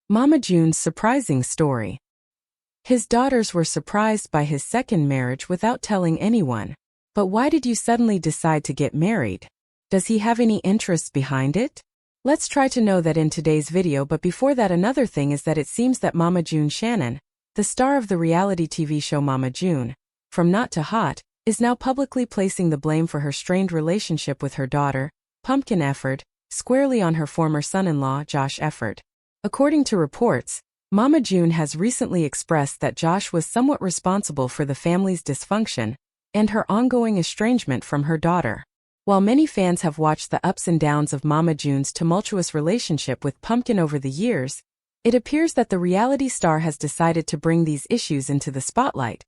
Mama June's surprising story. His daughters were surprised by his second marriage without telling anyone. But why did you suddenly decide to get married? Does he have any interests behind it? Let's try to know that in today's video, but before that, another thing is that it seems that Mama June Shannon, the star of the reality TV show Mama June, From Not to Hot, is now publicly placing the blame for her strained relationship with her daughter, Pumpkin Efird, squarely on her former son-in-law, Josh Efird. According to reports, Mama June has recently expressed that Josh was somewhat responsible for the family's dysfunction and her ongoing estrangement from her daughter. While many fans have watched the ups and downs of Mama June's tumultuous relationship with Pumpkin over the years, it appears that the reality star has decided to bring these issues into the spotlight,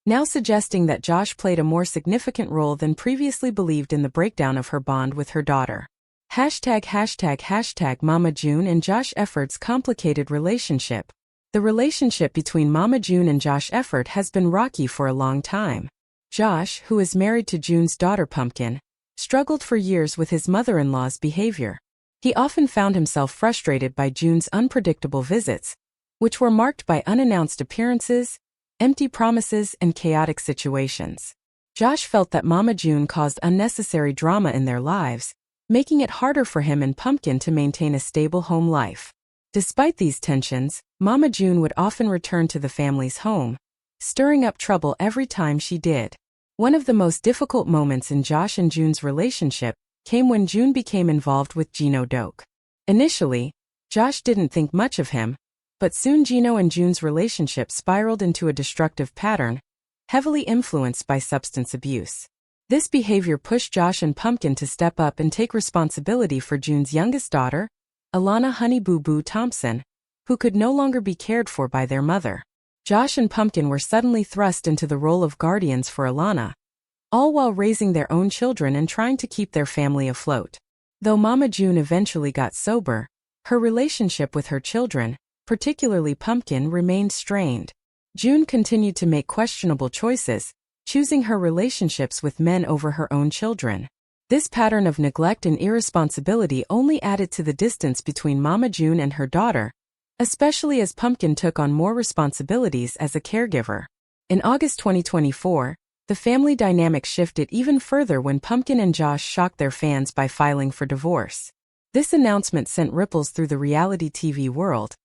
now suggesting that Josh played a more significant role than previously believed in the breakdown of her bond with her daughter. #### Mama June and Josh Efird's complicated relationship. The relationship between Mama June and Josh Efird has been rocky for a long time. Josh, who is married to June's daughter Pumpkin, struggled for years with his mother-in-law's behavior. He often found himself frustrated by June's unpredictable visits, which were marked by unannounced appearances, empty promises, and chaotic situations. Josh felt that Mama June caused unnecessary drama in their lives, making it harder for him and Pumpkin to maintain a stable home life. Despite these tensions, Mama June would often return to the family's home, stirring up trouble every time she did. One of the most difficult moments in Josh and June's relationship came when June became involved with Gino Doke. Initially, Josh didn't think much of him, but soon Gino and June's relationship spiraled into a destructive pattern, heavily influenced by substance abuse. This behavior pushed Josh and Pumpkin to step up and take responsibility for June's youngest daughter, Alana "Honey Boo Boo" Thompson, who could no longer be cared for by their mother. Josh and Pumpkin were suddenly thrust into the role of guardians for Alana, all while raising their own children and trying to keep their family afloat. Though Mama June eventually got sober, her relationship with her children, particularly Pumpkin, remained strained. June continued to make questionable choices, choosing her relationships with men over her own children. This pattern of neglect and irresponsibility only added to the distance between Mama June and her daughter, especially as Pumpkin took on more responsibilities as a caregiver. In August 2024, the family dynamic shifted even further when Pumpkin and Josh shocked their fans by filing for divorce. This announcement sent ripples through the reality TV world,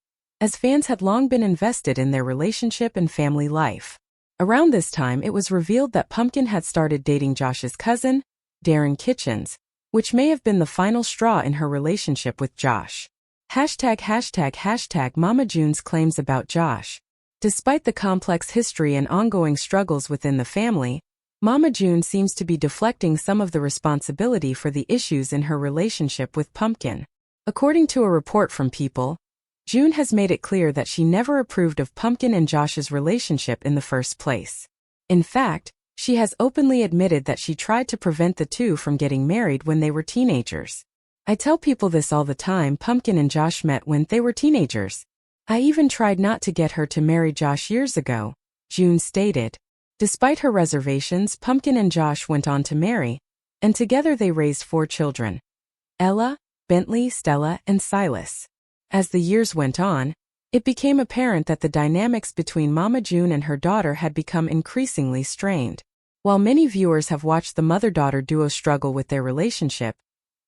as fans had long been invested in their relationship and family life. Around this time, it was revealed that Pumpkin had started dating Josh's cousin, Darren Kitchens, which may have been the final straw in her relationship with Josh. #### Mama June's claims about Josh. Despite the complex history and ongoing struggles within the family, Mama June seems to be deflecting some of the responsibility for the issues in her relationship with Pumpkin. According to a report from People, June has made it clear that she never approved of Pumpkin and Josh's relationship in the first place. In fact, she has openly admitted that she tried to prevent the two from getting married when they were teenagers. "I tell people this all the time. Pumpkin and Josh met when they were teenagers. I even tried not to get her to marry Josh years ago," June stated. Despite her reservations, Pumpkin and Josh went on to marry, and together they raised 4 children: Ella, Bentley, Stella, and Silas. As the years went on, it became apparent that the dynamics between Mama June and her daughter had become increasingly strained. While many viewers have watched the mother-daughter duo struggle with their relationship,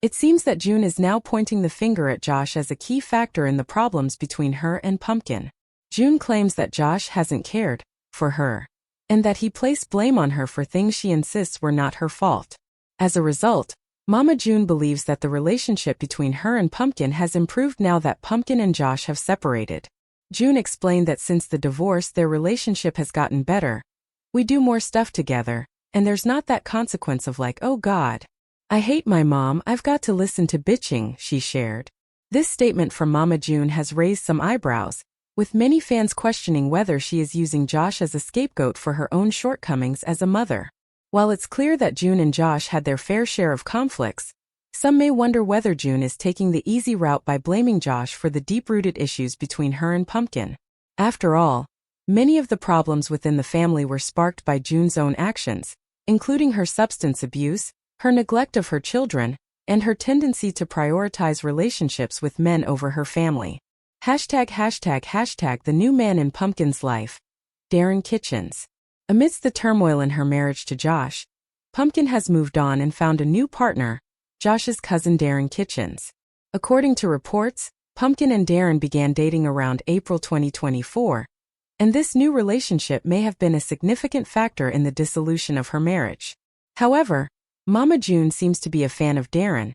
it seems that June is now pointing the finger at Josh as a key factor in the problems between her and Pumpkin. June claims that Josh hasn't cared for her, and that he placed blame on her for things she insists were not her fault. As a result, Mama June believes that the relationship between her and Pumpkin has improved now that Pumpkin and Josh have separated. June explained that since the divorce, their relationship has gotten better. "We do more stuff together, and there's not that consequence of like, oh God, I hate my mom, I've got to listen to bitching," she shared. This statement from Mama June has raised some eyebrows, with many fans questioning whether she is using Josh as a scapegoat for her own shortcomings as a mother. While it's clear that June and Josh had their fair share of conflicts, some may wonder whether June is taking the easy route by blaming Josh for the deep-rooted issues between her and Pumpkin. After all, many of the problems within the family were sparked by June's own actions, including her substance abuse, her neglect of her children, and her tendency to prioritize relationships with men over her family. ####, the new man in Pumpkin's life, Darren Kitchens. Amidst the turmoil in her marriage to Josh, Pumpkin has moved on and found a new partner, Josh's cousin Darren Kitchens. According to reports, Pumpkin and Darren began dating around April 2024, and this new relationship may have been a significant factor in the dissolution of her marriage. However, Mama June seems to be a fan of Darren,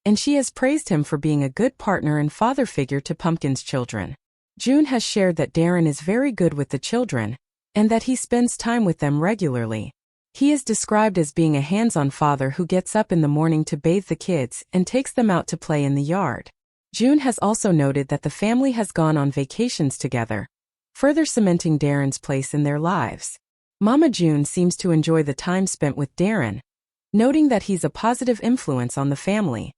and she has praised him for being a good partner and father figure to Pumpkin's children. June has shared that Darren is very good with the children, and that he spends time with them regularly. He is described as being a hands-on father who gets up in the morning to bathe the kids and takes them out to play in the yard. June has also noted that the family has gone on vacations together, further cementing Darren's place in their lives. Mama June seems to enjoy the time spent with Darren, noting that he's a positive influence on the family.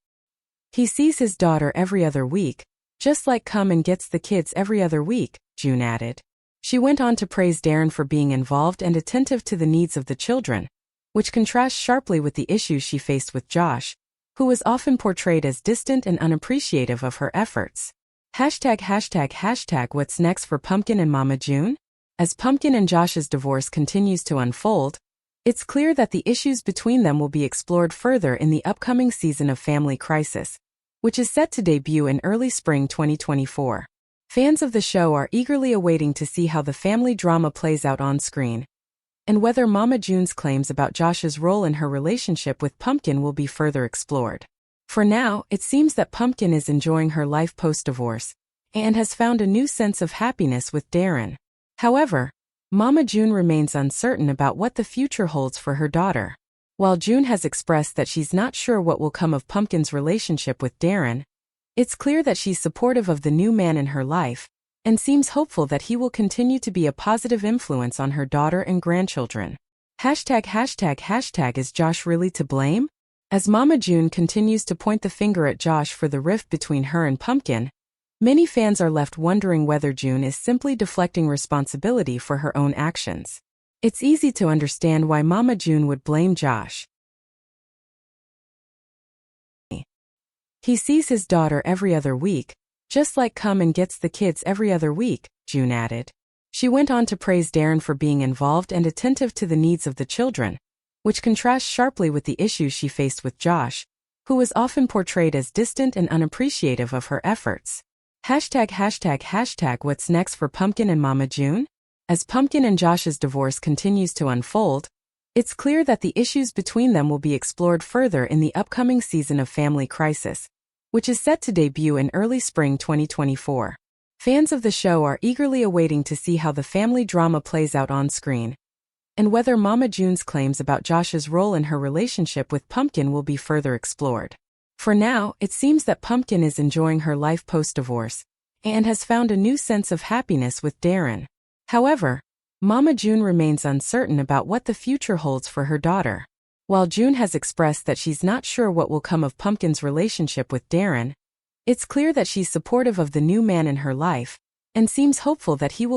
He sees his daughter every other week, just like come and gets the kids every other week, June added. She went on to praise Darren for being involved and attentive to the needs of the children, which contrasts sharply with the issues she faced with Josh, who was often portrayed as distant and unappreciative of her efforts. ####, what's next for Pumpkin and Mama June? As Pumpkin and Josh's divorce continues to unfold, it's clear that the issues between them will be explored further in the upcoming season of Family Crisis, which is set to debut in early spring 2024. Fans of the show are eagerly awaiting to see how the family drama plays out on screen, and whether Mama June's claims about Josh's role in her relationship with Pumpkin will be further explored. For now, it seems that Pumpkin is enjoying her life post-divorce, and has found a new sense of happiness with Darren. However, Mama June remains uncertain about what the future holds for her daughter. While June has expressed that she's not sure what will come of Pumpkin's relationship with Darren, it's clear that she's supportive of the new man in her life, and seems hopeful that he will continue to be a positive influence on her daughter and grandchildren. ###, is Josh really to blame? As Mama June continues to point the finger at Josh for the rift between her and Pumpkin, many fans are left wondering whether June is simply deflecting responsibility for her own actions. It's easy to understand why Mama June would blame Josh. He sees his daughter every other week, just like come and gets the kids every other week, June added. She went on to praise Darren for being involved and attentive to the needs of the children, which contrasts sharply with the issues she faced with Josh, who was often portrayed as distant and unappreciative of her efforts. ###, what's next for Pumpkin and Mama June? As Pumpkin and Josh's divorce continues to unfold, it's clear that the issues between them will be explored further in the upcoming season of Family Crisis, which is set to debut in early spring 2024. Fans of the show are eagerly awaiting to see how the family drama plays out on screen, and whether Mama June's claims about Josh's role in her relationship with Pumpkin will be further explored. For now, it seems that Pumpkin is enjoying her life post-divorce, and has found a new sense of happiness with Darren. However, Mama June remains uncertain about what the future holds for her daughter. While June has expressed that she's not sure what will come of Pumpkin's relationship with Darren, it's clear that she's supportive of the new man in her life, and seems hopeful that he will